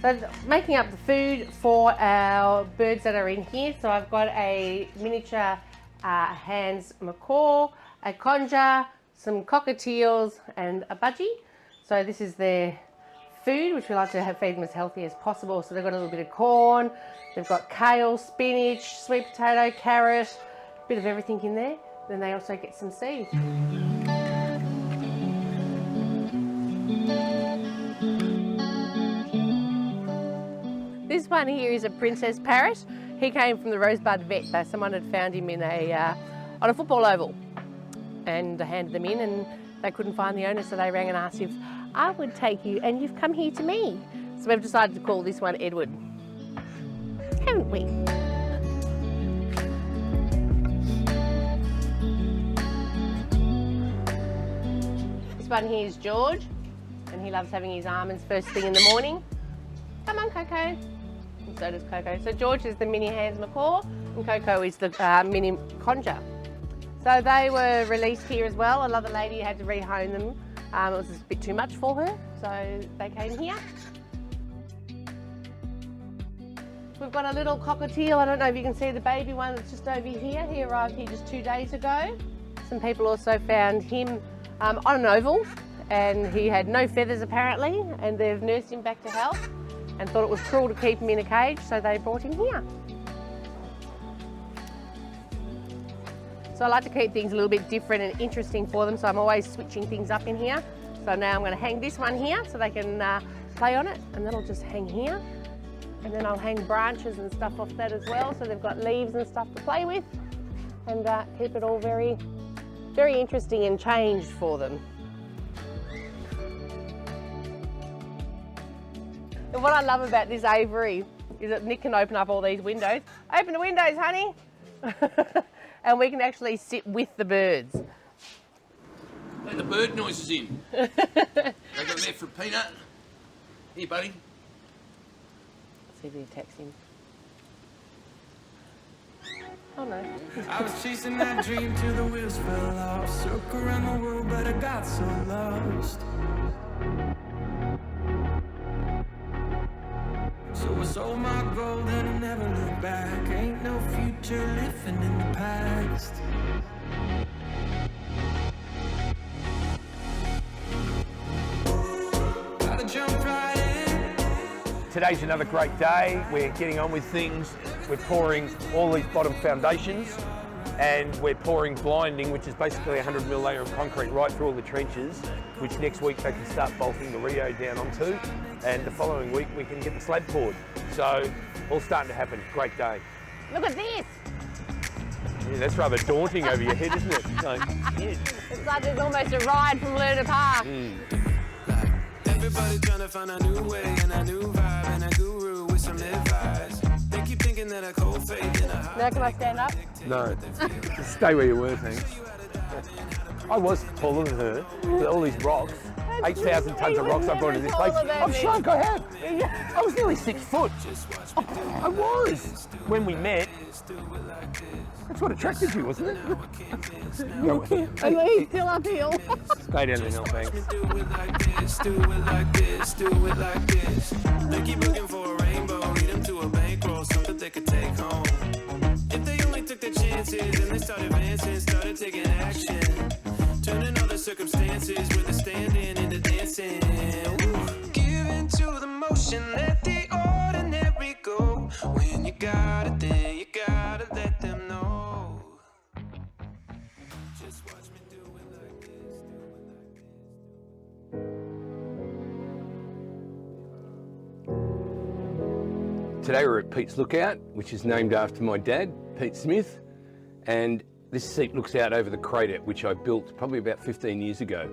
So making up the food for our birds that are in here. So I've got a miniature Hans macaw, a conger, some cockatiels and a budgie. So this is their food, which we like to feed them as healthy as possible. So they've got a little bit of corn, they've got kale, spinach, sweet potato, carrot, a bit of everything in there. Then they also get some seeds. This one here is a princess parrot. He came from the Rosebud Vet. So someone had found him in on a football oval and handed them in, and they couldn't find the owner, so they rang and asked if I would take you, and you've come here to me. So we've decided to call this one Edward, haven't we? This one here is George, and he loves having his almonds first thing in the morning. Come on, Coco. And so does Coco. So George is the mini Hans macaw, and Coco is the mini conger. So they were released here as well. Another lady had to rehome them. It was a bit too much for her, so they came here. We've got a little cockatiel. I don't know if you can see the baby one that's just over here. He arrived here just 2 days ago. Some people also found him on an oval, and he had no feathers apparently, and they've nursed him back to health and thought it was cruel to keep him in a cage, so they brought him here. So I like to keep things a little bit different and interesting for them, so I'm always switching things up in here. So now I'm going to hang this one here so they can play on it, and that'll just hang here. And then I'll hang branches and stuff off that as well, so they've got leaves and stuff to play with, and keep it all very, very interesting and changed for them. And what I love about this aviary is that Nick can open up all these windows. Open the windows, honey! And we can actually sit with the birds. Let the bird noises in. They got them there for a peanut. Here, buddy. Let's see if he attacks him. Oh no. I was chasing that dream till the wheels fell off. Circle around the world, but I got so lost. So I sold my gold and I never looked back. Ain't no future living in the past. Gotta jump right in. Today's another great day. We're getting on with things. We're pouring all these bottom foundations, and we're pouring blinding, which is basically a 100mm layer of concrete right through all the trenches, which next week they can start bolting the Rio down onto, and the following week we can get the slab poured. So all starting to happen. Great day. Look at this! Yeah, that's rather daunting over your head, isn't it? So, yeah. It's like there's almost a ride from Lerner Park. Everybody trying to find a new way and a new vibe and a guru with some advice. They keep thinking that a cold faith in a high. Now can I stand up? No, just stay where you were, thanks. I was taller than her, with all these rocks. 8,000 tonnes of rocks I brought to this place. I'm shrunk, I have. I was nearly 6 foot. I was. When we met, that's what attracted you, wasn't it? And he's still uphill. Stay down the hill, thanks. Do it like this, do it like this, do it like this. They keep looking for a rainbow, lead them to a bankroll, something they could take home. If they only took their chances and they started advancing, started taking action, turning all the circumstances where they're standing into dancing. Ooh. Give into the motion, let the ordinary go. When you got it, then you gotta let them know. Just watch me do it like this, do it like this. Today we're at Pete's Lookout, which is named after my dad, Pete Smith, and this seat looks out over the crater, which I built probably about 15 years ago.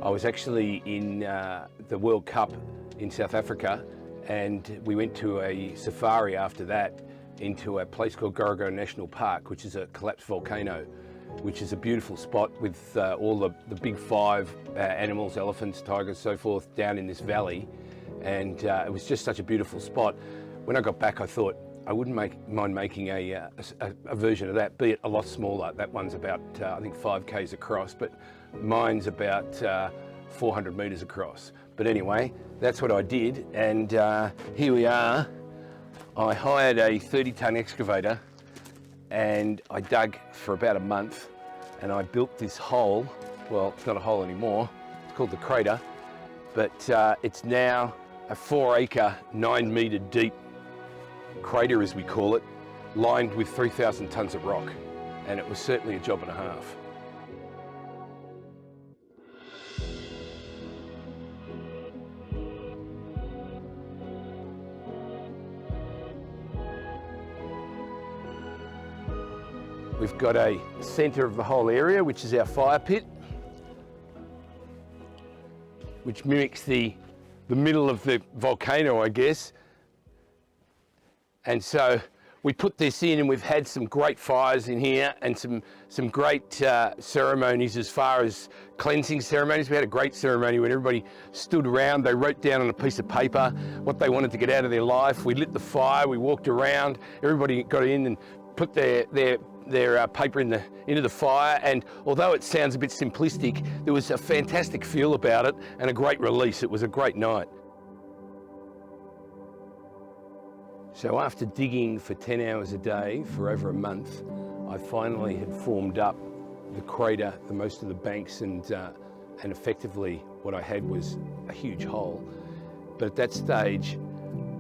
I was actually in the World Cup in South Africa, and we went to a safari after that into a place called Ngorongoro National Park, which is a collapsed volcano, which is a beautiful spot with all the big five animals, elephants, tigers, so forth, down in this valley. And it was just such a beautiful spot. When I got back, I thought I wouldn't mind making a version of that, be it a lot smaller. That one's about, I think, 5 k's across, but mine's about 400 metres across. But anyway, that's what I did, and here we are. I hired a 30-tonne excavator and I dug for about a month, and I built this hole. Well, it's not a hole anymore, it's called the crater, but it's now a 4-acre, 9-metre deep crater, as we call it, lined with 3,000 tonnes of rock, and it was certainly a job and a half. We've got a centre of the whole area, which is our fire pit, which mimics the middle of the volcano, I guess. And so we put this in, and we've had some great fires in here and some great ceremonies as far as cleansing ceremonies. We had a great ceremony when everybody stood around. They wrote down on a piece of paper what they wanted to get out of their life. We lit the fire, we walked around, everybody got in and put their paper into the fire, and although it sounds a bit simplistic, there was a fantastic feel about it and a great release. It was a great night. So after digging for 10 hours a day for over a month, I finally had formed up the crater, the most of the banks, and effectively what I had was a huge hole. But at that stage,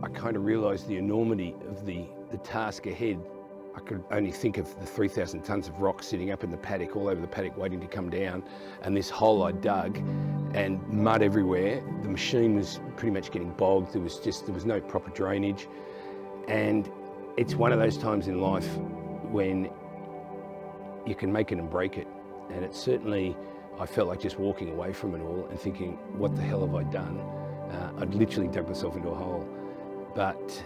I kind of realised the enormity of the task ahead. I could only think of the 3,000 tonnes of rock sitting up in the paddock, all over the paddock, waiting to come down, and this hole I dug, and mud everywhere. The machine was pretty much getting bogged. There was no proper drainage, and it's one of those times in life when you can make it and break it. And it certainly, I felt like just walking away from it all and thinking, what the hell have I done? I'd literally dug myself into a hole. But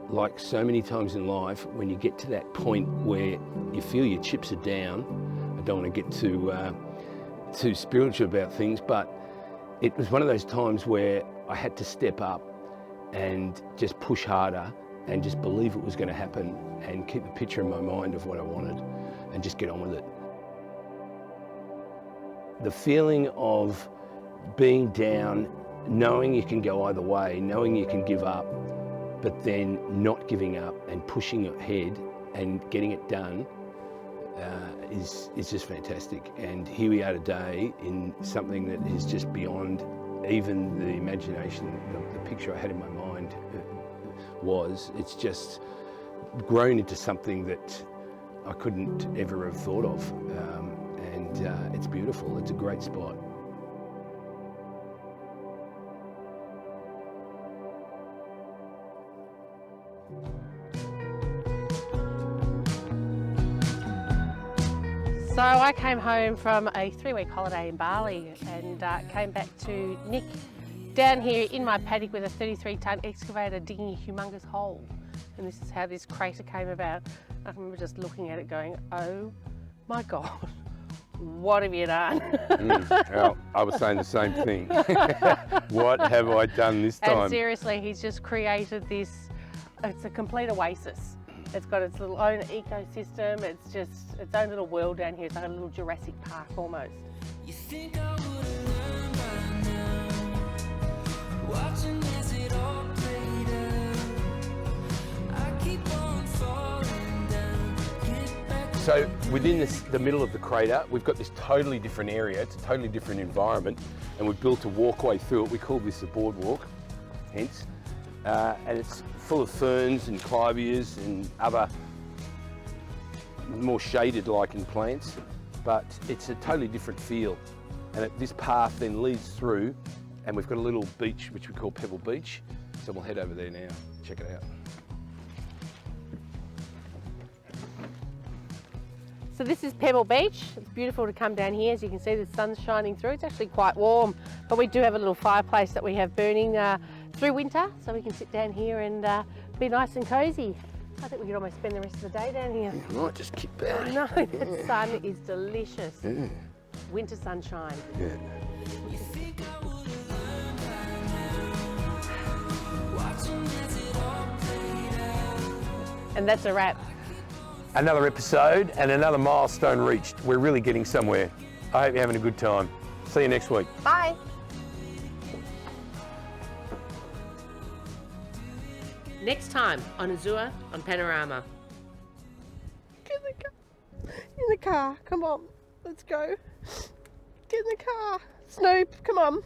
like so many times in life, when you get to that point where you feel your chips are down, I don't want to get too spiritual about things, but it was one of those times where I had to step up and just push harder and just believe it was going to happen and keep the picture in my mind of what I wanted and just get on with it. The feeling of being down, knowing you can go either way, knowing you can give up, but then not giving up and pushing ahead and getting it done is just fantastic. And here we are today in something that is just beyond even the imagination, the picture I had in my mind it's just grown into something that I couldn't ever have thought of. And it's beautiful, it's a great spot. So I came home from a 3-week holiday in Bali and came back to Nick down here in my paddock with a 33-tonne excavator digging a humongous hole. And this is how this crater came about. I remember just looking at it going, oh my God, what have you done? Well, I was saying the same thing. What have I done this time? And seriously, he's just created this, it's a complete oasis. It's got its little own ecosystem. It's just its own little world down here. It's like a little Jurassic Park almost. You think I would've learned by now, watching as it all played out. I keep on falling down, get back. So within the middle of the crater, we've got this totally different area. It's a totally different environment, and we've built a walkway through it. We call this the boardwalk, hence. And it's full of ferns and clivias and other more shaded lichen plants, but it's a totally different feel. And this path then leads through, and we've got a little beach which we call Pebble Beach. So we'll head over there now, check it out. So this is Pebble Beach. It's beautiful to come down here. As you can see, the sun's shining through. It's actually quite warm, but we do have a little fireplace that we have burning through winter, so we can sit down here and be nice and cozy. I think we could almost spend the rest of the day down here. I might just kick back. No, the sun is delicious. Yeah. Winter sunshine. Yeah. You think I would've learned by now, watching as it all played out. And that's a wrap. Another episode and another milestone reached. We're really getting somewhere. I hope you're having a good time. See you next week. Bye. next time on Azure on Panorama. Get in the car. In the car. Come on. Let's go. Get in the car. Snoop, come on.